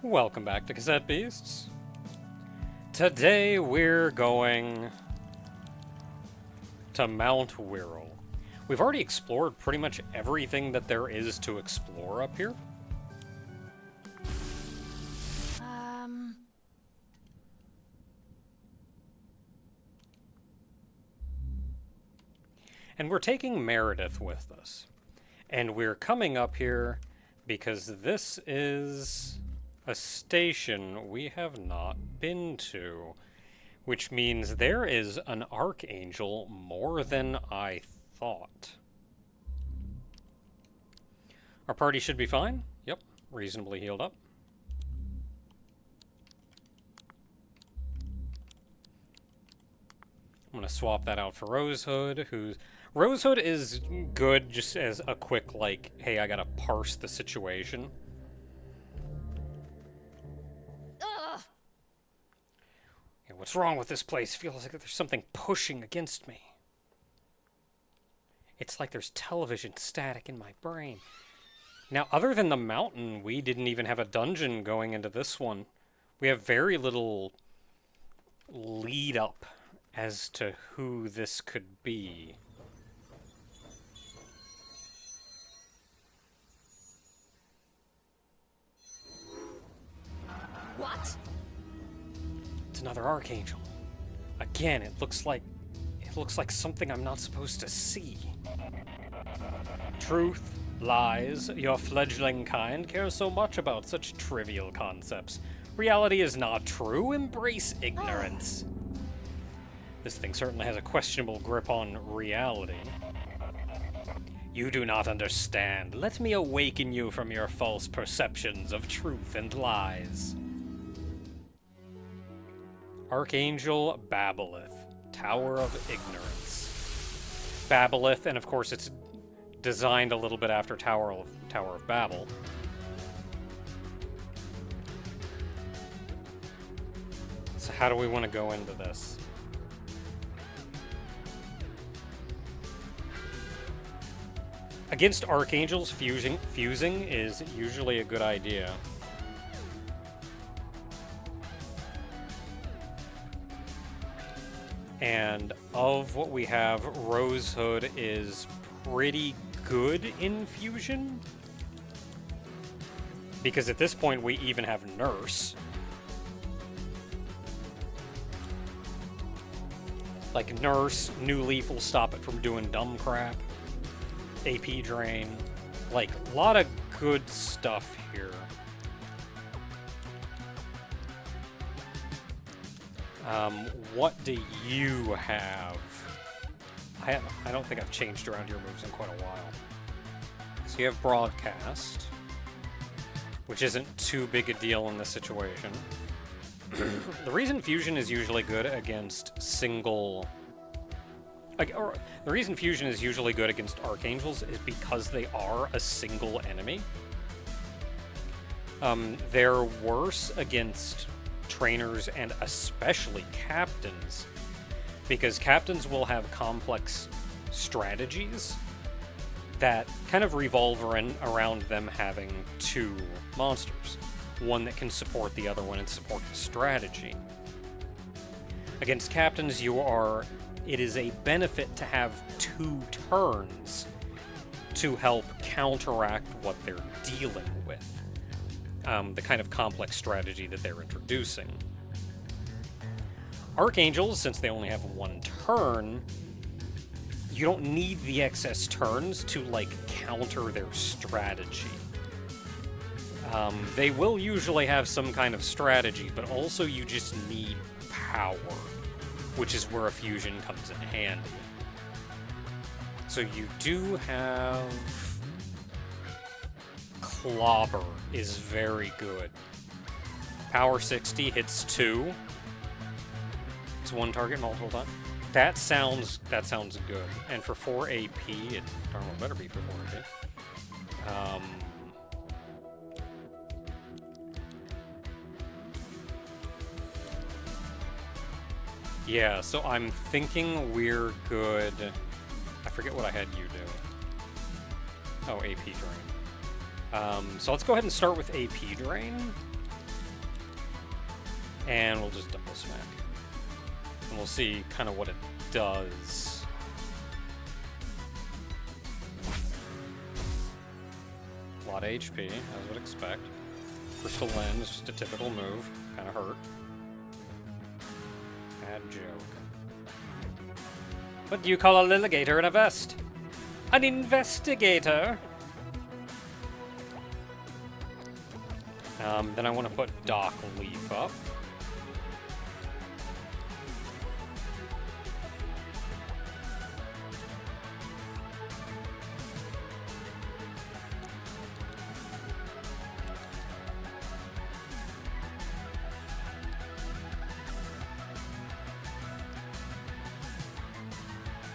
Welcome back to Cassette Beasts. Today we're going to Mount Wirral. We've already explored pretty much everything that there is to explore up here. And we're taking Meredith with us. And we're coming up here because this is a station we have not been to, which means there is an Archangel more than I thought. Our party should be fine. Yep, reasonably healed up. I'm going to swap that out for Rosehood, who's... Rosehood is good just as a quick, like, hey, I gotta parse the situation. Yeah, what's wrong with this place? Feels like there's something pushing against me. It's like there's television static in my brain. Now, other than the mountain, we didn't even have a dungeon going into this one. We have very little lead up as to who this could be. What? It's another Archangel. Again, it looks like something I'm not supposed to see. Truth, lies, your fledgling kind care so much about such trivial concepts. Reality is not true. Embrace ignorance. This thing certainly has a questionable grip on reality. You do not understand. Let me awaken you from your false perceptions of truth and lies. Archangel Babelith, Tower of Ignorance. Babelith, and of course it's designed a little bit after Tower of Babel. So how do we want to go into this? Against Archangels, fusing is usually a good idea. And of what we have, Rosehood is pretty good in fusion. Because at this point we even have Nurse. Like Nurse, New Leaf will stop it from doing dumb crap. AP Drain. Like, a lot of good stuff here. What do you have? I don't think I've changed around your moves in quite a while. So you have Broadcast, which isn't too big a deal in this situation. The reason Fusion is usually good against single... the reason Fusion is usually good against Archangels is because they are a single enemy. They're worse against trainers and especially captains, because captains will have complex strategies that kind of revolve around them having two monsters. One that can support the other one and support the strategy. Against captains, it is a benefit to have two turns to help counteract what they're dealing with. The kind of complex strategy that they're introducing. Archangels, since they only have one turn, you don't need the excess turns to, like, counter their strategy. They will usually have some kind of strategy, but also you just need power, which is where a fusion comes in handy. So you do have... Clobber is very good. Power 60 hits 2. It's one target multiple times. That sounds good. And for 4 AP, it darn well better be for 4 AP. Yeah, so I'm thinking we're good. I forget what I had you do. Oh, AP Drain. So let's go ahead and start with AP Drain. And we'll just double smack. And we'll see kind of what it does. A lot of HP, as I would expect. Crystal Lens, just a typical move. Kind of hurt. Bad joke. What do you call a litigator in a vest? An investigator? Then I want to put Doc Leaf up.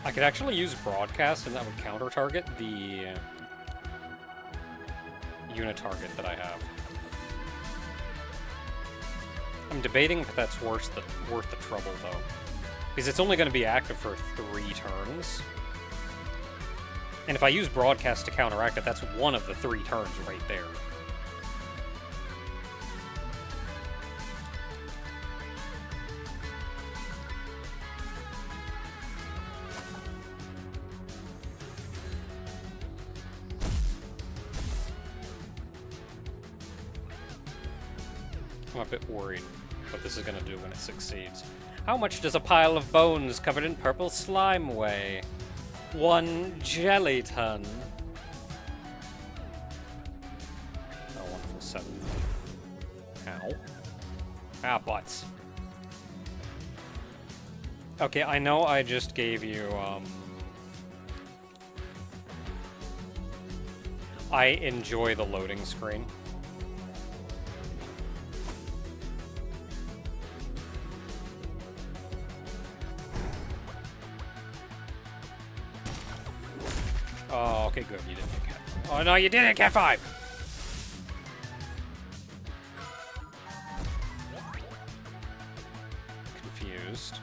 I could actually use Broadcast, and that would counter-target the unit target that I have. I'm debating if that's worth the trouble, though. Because it's only going to be active for 3 turns. And if I use Broadcast to counteract it, that's one of the 3 turns right there. I'm a bit worried what this is going to do when it succeeds. How much does a pile of bones covered in purple slime weigh? 1 jelly ton. Oh, wonderful 7. Ow. Ah, butts. Okay, I know I just gave you, I enjoy the loading screen. Oh, okay, good. You didn't get cat. Oh, no, you didn't, cat 5! Confused.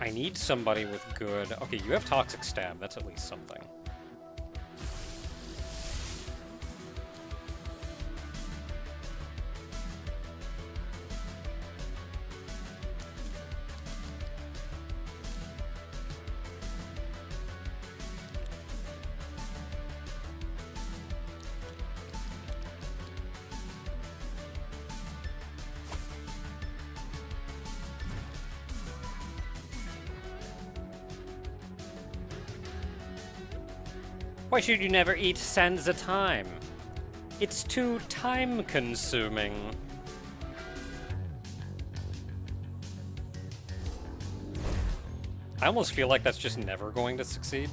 I need somebody with good... Okay, you have Toxic Stab. That's at least something. Why should you never eat sans a time? It's too time-consuming. I almost feel like that's just never going to succeed.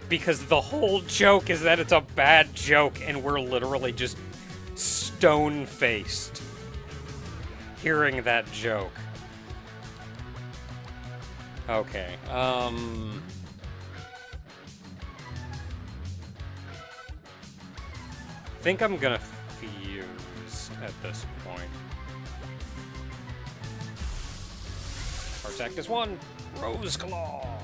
Because the whole joke is that it's a bad joke, and we're literally just stone-faced hearing that joke. Okay, think I'm gonna fuse at this point. Our attack is 1. Rose Claw.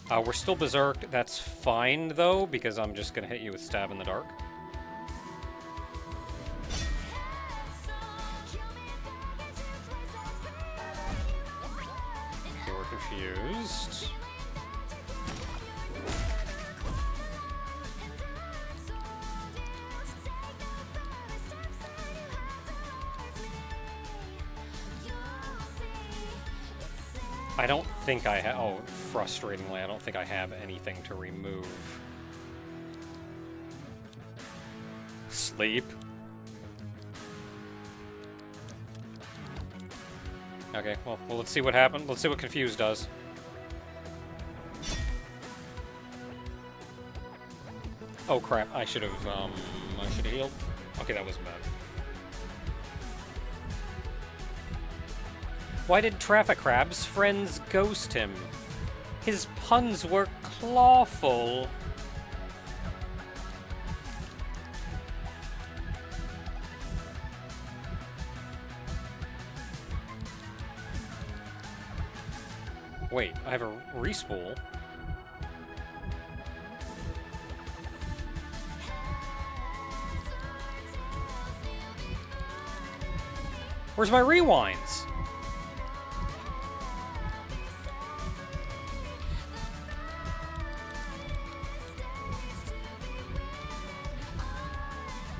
We're still berserked. That's fine, though, because I'm just gonna hit you with Stab in the Dark. Okay, we're confused. I don't think I have... Oh, frustratingly, I don't think I have anything to remove. Sleep. Okay, well, let's see what happened. Let's see what Confuse does. Oh, crap. I should have healed. Okay, that was bad. Why did Traffic Crab's friends ghost him? His puns were clawful. Wait, I have a respool. Where's my rewinds?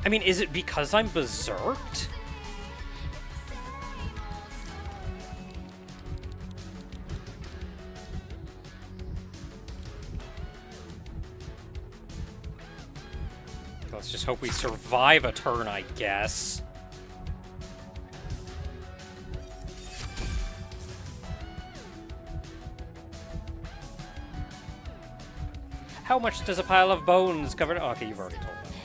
I mean, is it because I'm berserked? Let's just hope we survive a turn, I guess. How much does a pile of bones cover? Oh, okay, you've already told me.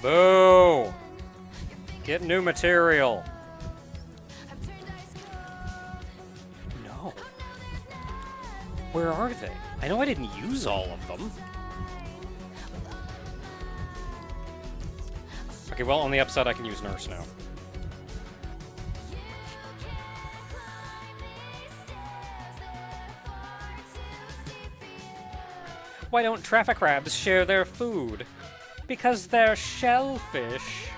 Boo! Get new material. No. Where are they? I know I didn't use all of them. Okay, well, on the upside, I can use Nurse now. Why don't traffic crabs share their food? Because they're shellfish.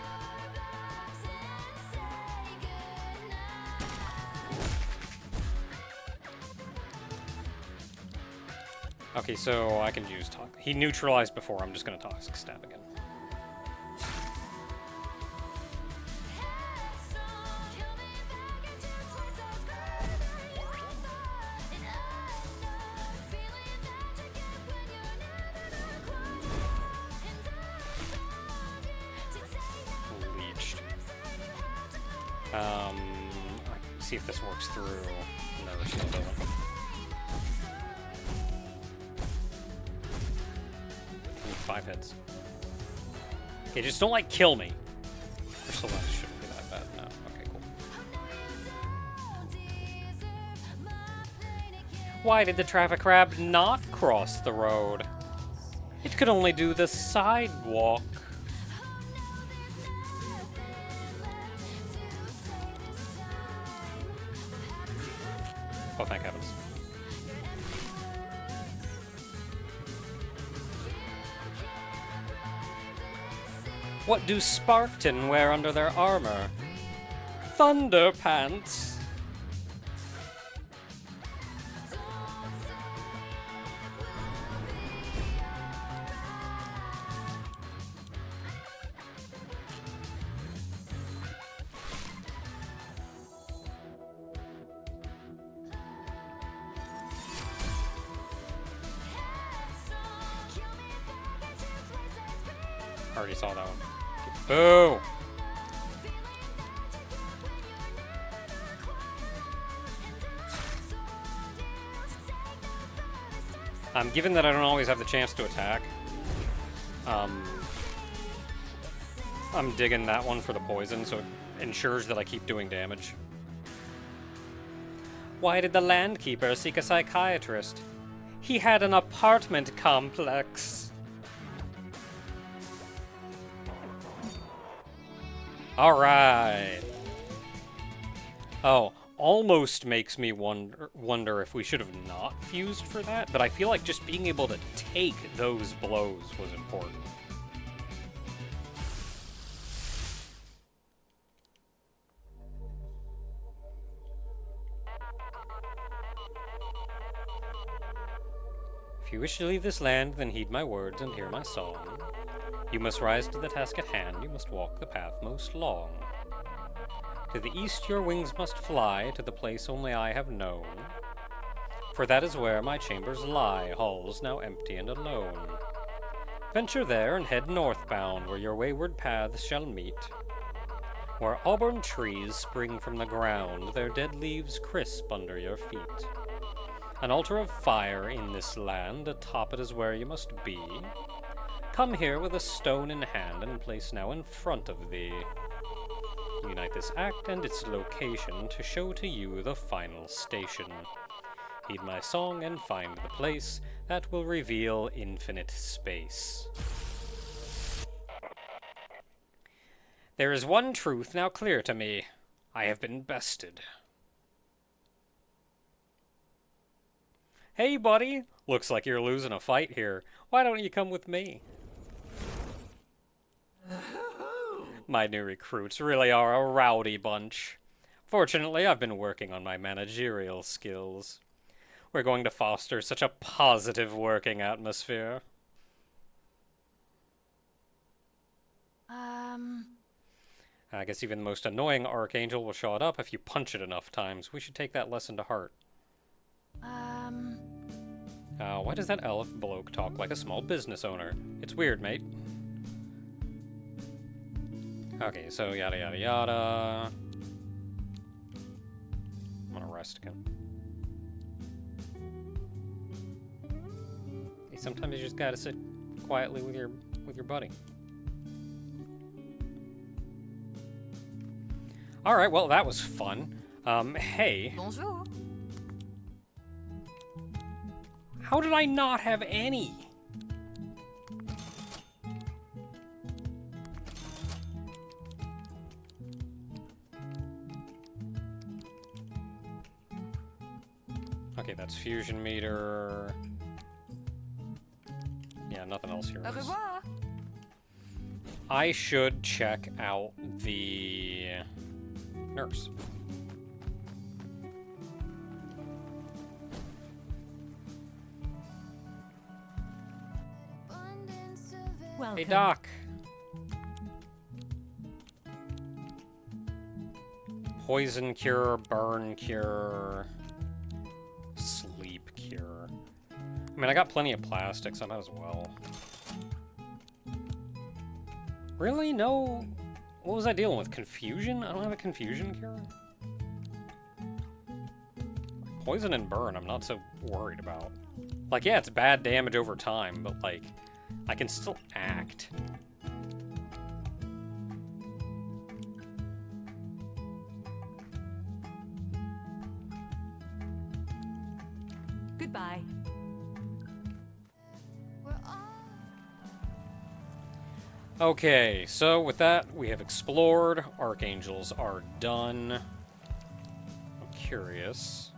Okay, so I can use Toxic. He neutralized before, I'm just gonna Toxic Stab again. See if this works through. No, this one doesn't. I need 5 hits. Okay, just don't, like, kill me. Crystal Lens shouldn't be that bad. No. Okay, cool. Why did the traffic crab not cross the road? It could only do the sidewalk. Oh, thank heavens. What do Sparkton wear under their armor? Thunder pants. Already saw that one. Boo! Given that I don't always have the chance to attack, I'm digging that one for the poison, so it ensures that I keep doing damage. Why did the landkeeper seek a psychiatrist? He had an apartment complex. Alright. Oh, almost makes me wonder if we should have not fused for that, but I feel like just being able to take those blows was important. If you wish to leave this land, then heed my words and hear my song. You must rise to the task at hand, you must walk the path most long. To the east your wings must fly, to the place only I have known. For that is where my chambers lie, halls now empty and alone. Venture there and head northbound, where your wayward paths shall meet. Where auburn trees spring from the ground, their dead leaves crisp under your feet. An altar of fire in this land, atop it is where you must be. Come here with a stone in hand and place now in front of thee. Unite this act and its location to show to you the final station. Heed my song and find the place that will reveal infinite space. There is one truth now clear to me. I have been bested. Hey, buddy! Looks like you're losing a fight here. Why don't you come with me? My new recruits really are a rowdy bunch. Fortunately, I've been working on my managerial skills. We're going to foster such a positive working atmosphere. I guess even the most annoying Archangel will show it up if you punch it enough times. We should take that lesson to heart. Why does that elf bloke talk like a small business owner? It's weird, mate. Okay, so yada yada yada. I'm gonna rest again. Hey, sometimes you just gotta sit quietly with your buddy. Alright, well, that was fun. Hey. Bonjour. How did I not have any? Okay, that's fusion meter. Yeah, nothing else here. Au revoir. I should check out the nurse. Welcome. Hey, Doc. Poison cure, burn cure, sleep cure. I mean, I got plenty of plastics, I might as well. Really? No? What was I dealing with? Confusion? I don't have a confusion cure? Poison and burn, I'm not so worried about. Like, yeah, it's bad damage over time, but, like, I can still act. Goodbye. Okay, so with that, we have explored. Archangels are done. I'm curious.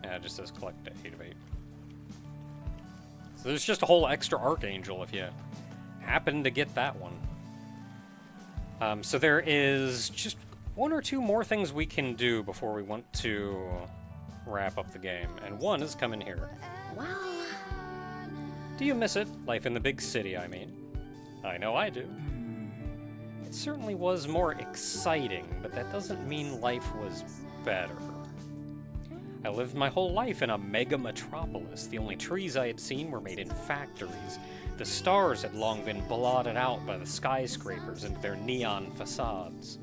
Yeah, it just says collect 8 of 8. So there's just a whole extra Archangel if you happen to get that one. So there is just 1 or 2 more things we can do before we want to wrap up the game. And one is come in here. Well, Do you miss it? Life in the big city, I mean. I know I do. It certainly was more exciting, but that doesn't mean life was better. I lived my whole life in a mega metropolis. The only trees I had seen were made in factories. The stars had long been blotted out by the skyscrapers and their neon facades.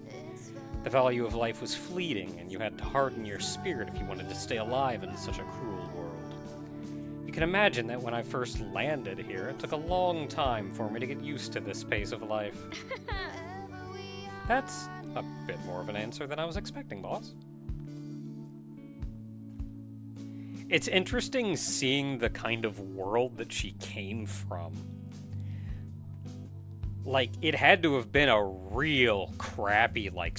The value of life was fleeting, and you had to harden your spirit if you wanted to stay alive in such a cruel world. You can imagine that when I first landed here, it took a long time for me to get used to this pace of life. That's a bit more of an answer than I was expecting, boss. It's interesting seeing the kind of world that she came from. Like, it had to have been a real crappy, like,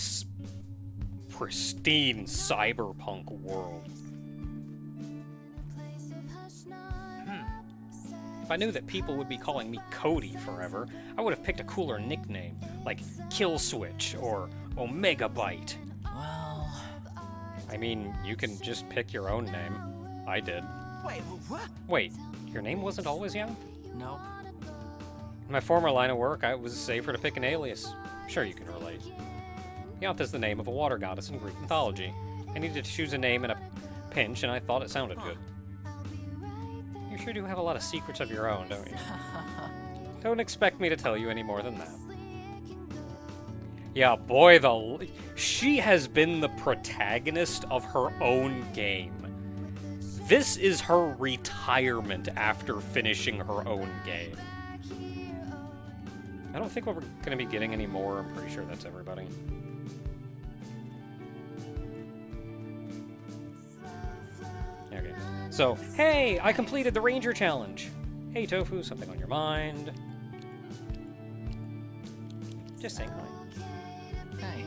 pristine cyberpunk world. If I knew that people would be calling me Cody forever, I would have picked a cooler nickname, like Kill Switch or Omega Byte. Well... I mean, you can just pick your own name. I did. Wait, what? Wait, your name wasn't always young? Nope. In my former line of work, it was safer to pick an alias. I'm sure you can relate. Youth is the name of a water goddess in Greek mythology. I needed to choose a name in a pinch, and I thought it sounded good. You sure do have a lot of secrets of your own, don't you? Don't expect me to tell you any more than that. Yeah, boy, she has been the protagonist of her own game. This is her retirement after finishing her own game. I don't think we're going to be getting any more. I'm pretty sure that's everybody. Okay. So, hey, I completed the Ranger Challenge. Hey, Tofu, something on your mind? Just saying hi. Hey.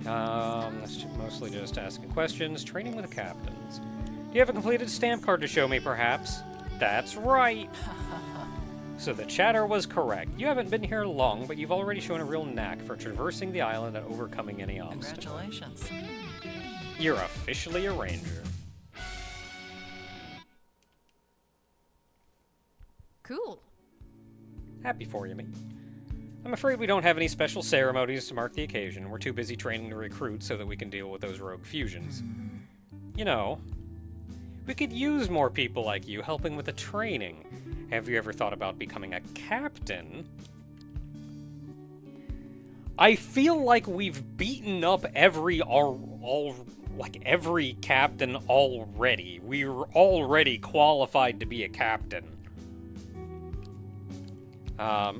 That's mostly just asking questions. Training with the captains. you have a completed stamp card to show me, perhaps? That's right! So the chatter was correct. You haven't been here long, but you've already shown a real knack for traversing the island and overcoming any obstacle. Congratulations. You're officially a ranger. Cool. Happy for you, mate. I'm afraid we don't have any special ceremonies to mark the occasion. We're too busy training to recruit so that we can deal with those rogue fusions. You know, we could use more people like you helping with the training. Have you ever thought about becoming a captain? I feel like we've beaten up every captain already. We're already qualified to be a captain.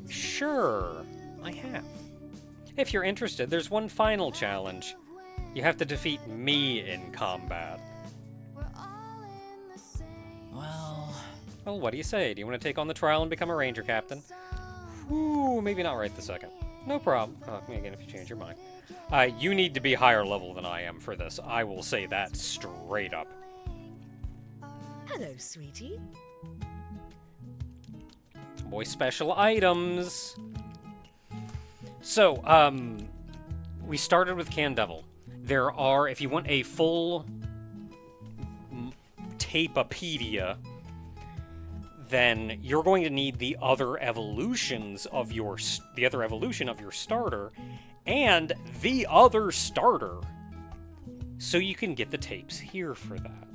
Sure, I have. If you're interested, there's one final challenge. You have to defeat me in combat. Well, what do you say? Do you want to take on the trial and become a ranger captain? Ooh, maybe not right this second. No problem. Again, if you change your mind. You need to be higher level than I am for this. I will say that straight up. Hello, sweetie. Boy, special items. So, we started with Candevil. There are, if you want a full tapepedia, then you're going to need the other evolutions of your evolution of your starter and the other starter, so you can get the tapes here for that.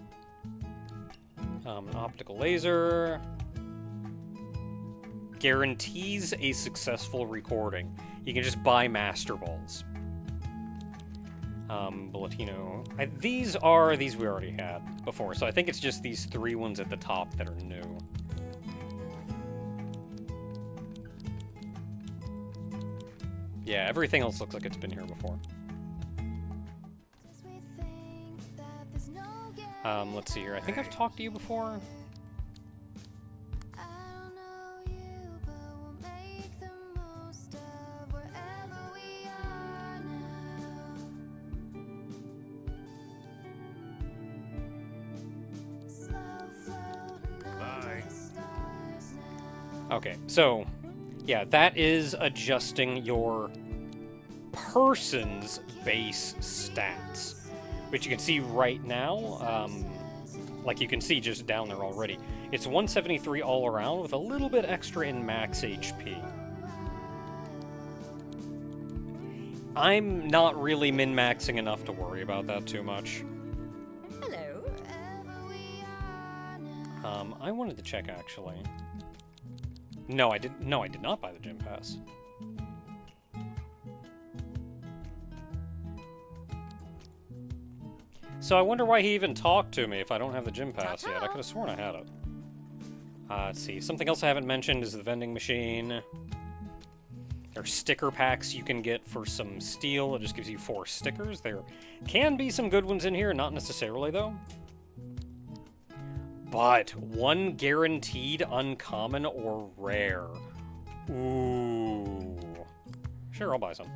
An optical laser guarantees a successful recording. You can just buy master balls. Bulletino. These we already had before, so I think it's just these 3 ones at the top that are new. Yeah, everything else looks like it's been here before. Let's see here. I think I've talked to you before. Okay, so, yeah, that is adjusting your person's base stats, which you can see right now, like you can see just down there already. It's 173 all around with a little bit extra in max HP. I'm not really min-maxing enough to worry about that too much. Hello. I wanted to check, actually. No, I did not buy the gym pass. So I wonder why he even talked to me if I don't have the gym pass yet. I could have sworn I had it. Let's see. Something else I haven't mentioned is the vending machine. There are sticker packs you can get for some steel. It just gives you 4 stickers. There can be some good ones in here, not necessarily, though. But 1 guaranteed uncommon or rare. Ooh. Sure, I'll buy some.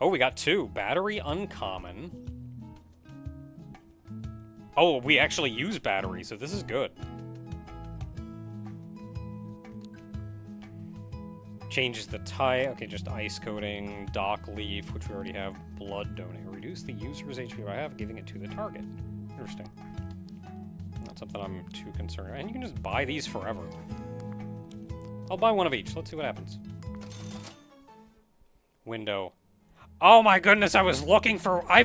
Oh, we got 2. Battery uncommon. Oh, we actually use battery, so this is good. Changes the type. Okay, just ice coating, dock leaf, which we already have. Blood donate. Reduce the user's HP by half, giving it to the target. Interesting. Not something I'm too concerned about. And you can just buy these forever. I'll buy 1 of each. Let's see what happens. Window. Oh my goodness, I've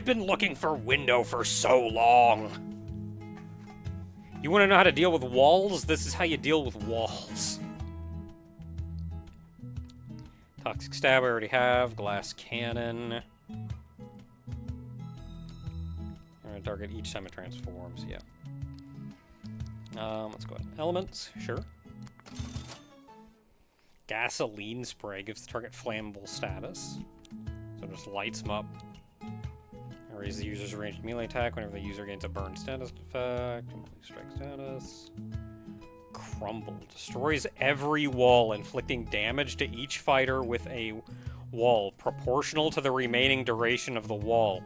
been looking for window for so long. You want to know how to deal with walls? This is how you deal with walls. Toxic stab I already have. Glass cannon. I'm going to target each time it transforms, yeah. Let's go ahead. Elements, sure. Gasoline spray gives the target flammable status. So it just lights them up. Raise the user's ranged melee attack whenever the user gains a burn status effect. Strike status. Crumble. Destroys every wall, inflicting damage to each fighter with a wall proportional to the remaining duration of the wall.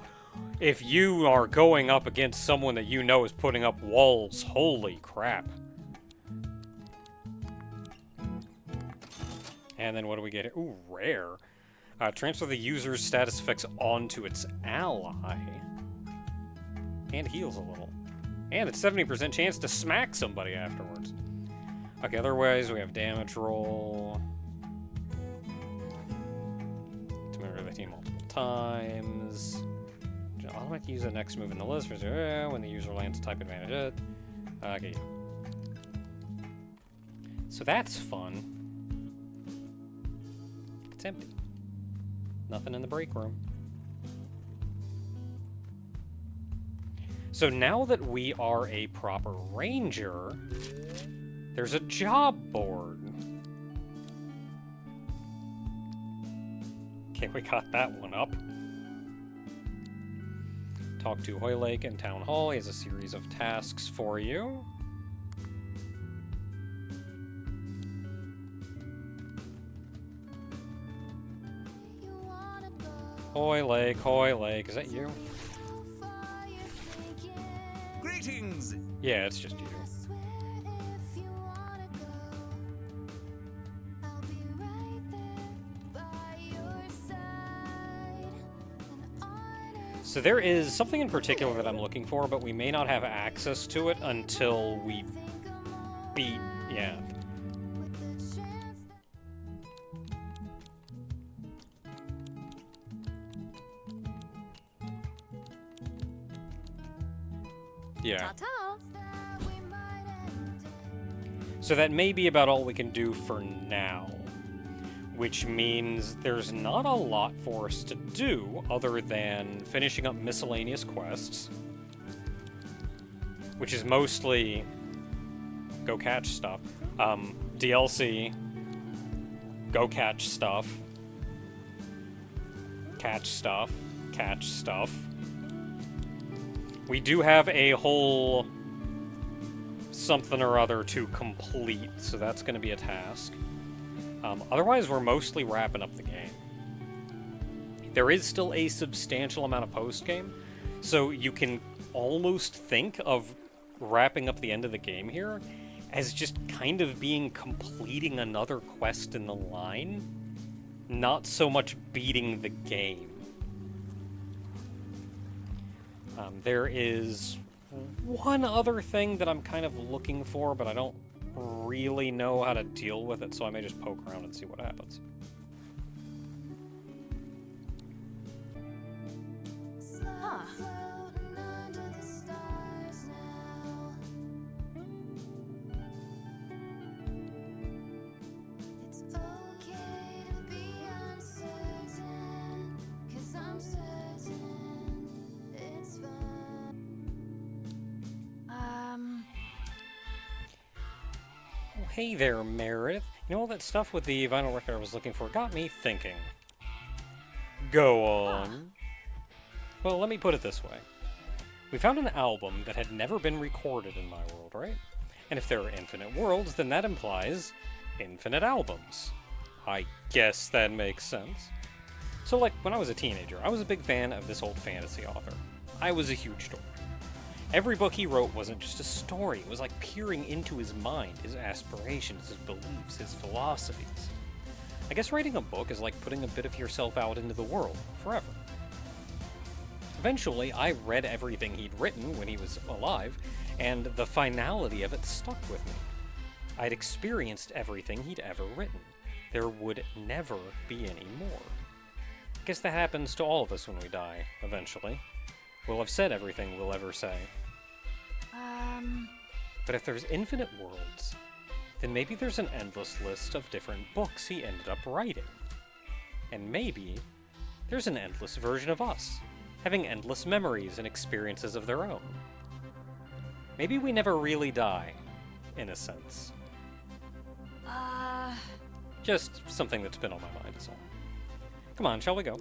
if you are going up against someone that you know is putting up walls, holy crap. And then what do we get here? Ooh, rare. Transfer the user's status effects onto its ally. And heals a little. And it's 70% chance to smack somebody afterwards. Okay, otherwise we have damage roll. To murder the team multiple times. Automatic use the next move in the list when the user lands type advantage. Okay. So that's fun. It's empty. Nothing in the break room. So now that we are a proper ranger, there's a job board. Okay, we got that one up. Talk to Hoylake in Town Hall. He has a series of tasks for you. Hoylake, is that you? Greetings! Yeah, it's just you. So there is something in particular that I'm looking for, but we may not have access to it until we beat... yeah. Yeah. Ta-ta. So that may be about all we can do for now. Which means there's not a lot for us to do other than finishing up miscellaneous quests. Which is mostly go catch stuff. DLC, go catch stuff. Catch stuff. Catch stuff. We do have a whole something or other to complete, so that's going to be a task. Otherwise, we're mostly wrapping up the game. There is still a substantial amount of post-game, so you can almost think of wrapping up the end of the game here as just kind of being completing another quest in the line, not so much beating the game. There is one other thing that I'm kind of looking for, but I don't really know how to deal with it, so I may just poke around and see what happens. Huh. Oh, hey there, Meredith. You know, all that stuff with the vinyl record I was looking for got me thinking. Go on. Well, let me put it this way. We found an album that had never been recorded in my world, right? And if there are infinite worlds, then that implies infinite albums. I guess that makes sense. So, like, when I was a teenager, I was a big fan of this old fantasy author. I was a huge dork. Every book he wrote wasn't just a story, it was like peering into his mind, his aspirations, his beliefs, his philosophies. I guess writing a book is like putting a bit of yourself out into the world, forever. Eventually, I read everything he'd written when he was alive, and the finality of it stuck with me. I'd experienced everything he'd ever written. There would never be any more. I guess that happens to all of us when we die, eventually. We'll have said everything we'll ever say. But if there's infinite worlds, then maybe there's an endless list of different books he ended up writing. And maybe there's an endless version of us, having endless memories and experiences of their own. Maybe we never really die, in a sense. Just something that's been on my mind is all. Come on, shall we go?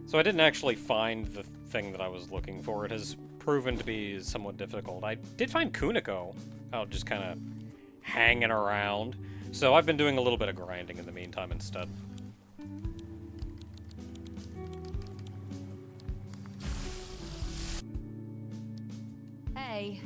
So I didn't actually find the thing that I was looking for. It has proven to be somewhat difficult. I did find Kuneko out just kind of hanging around, so I've been doing a little bit of grinding in the meantime instead. Hey.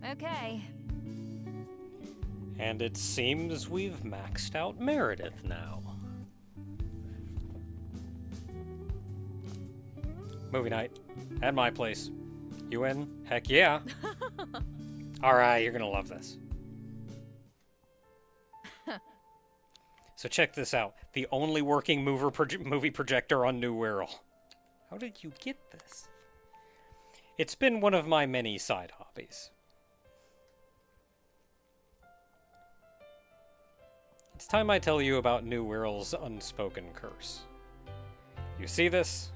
Okay. And it seems we've maxed out Meredith now. Movie night. At my place. You in? Heck yeah. Alright, you're gonna love this. So check this out. The only working movie projector on New World. How did you get this? It's been one of my many side hobbies. It's time I tell you about New World's unspoken curse. You see this?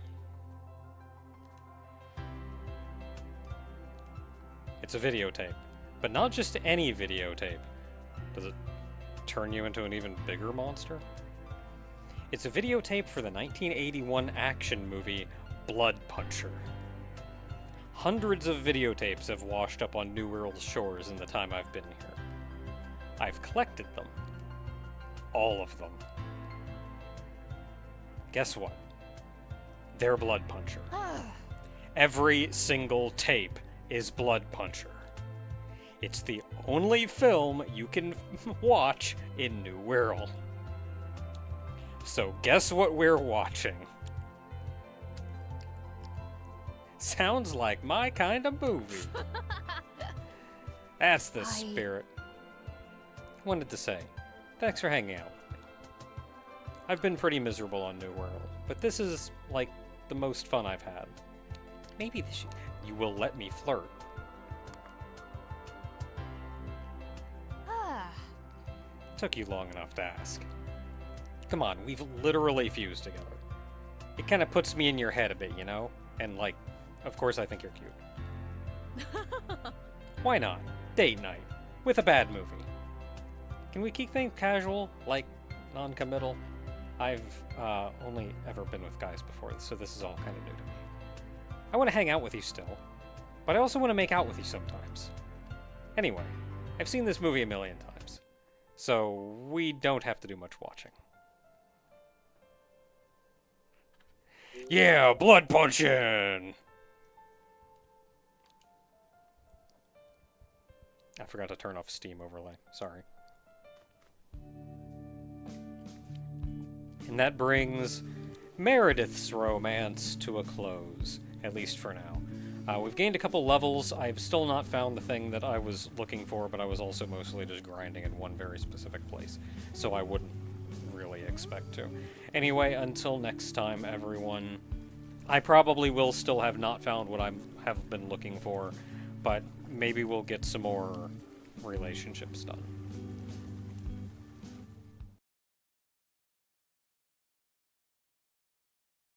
It's a videotape, but not just any videotape. Does it turn you into an even bigger monster? It's a videotape for the 1981 action movie Blood Puncher. Hundreds of videotapes have washed up on New World's shores in the time I've been here. I've collected them. All of them. Guess what? They're Blood Puncher. Every single tape is Blood Puncher. It's the only film you can watch in New World. So guess what we're watching? Sounds like my kind of movie. That's the spirit. Wanted to say, thanks for hanging out with me. I've been pretty miserable on New World, but this is, like, the most fun I've had. Maybe you will let me flirt. Took you long enough to ask. Come on, we've literally fused together. It kind of puts me in your head a bit, you know? And, like, of course I think you're cute. Why not? Date night. With a bad movie. Can we keep things casual? Like, non-committal? I've only ever been with guys before, so this is all kind of new to me. I want to hang out with you still, but I also want to make out with you sometimes. Anyway, I've seen this movie a million times, so we don't have to do much watching. Yeah, blood punching! I forgot to turn off Steam overlay. Sorry. And that brings Meredith's romance to a close, at least for now. We've gained a couple levels. I've still not found the thing that I was looking for, but I was also mostly just grinding in one very specific place, so I wouldn't really expect to. Anyway, until next time, everyone, I probably will still have not found what I have been looking for, but maybe we'll get some more relationships done.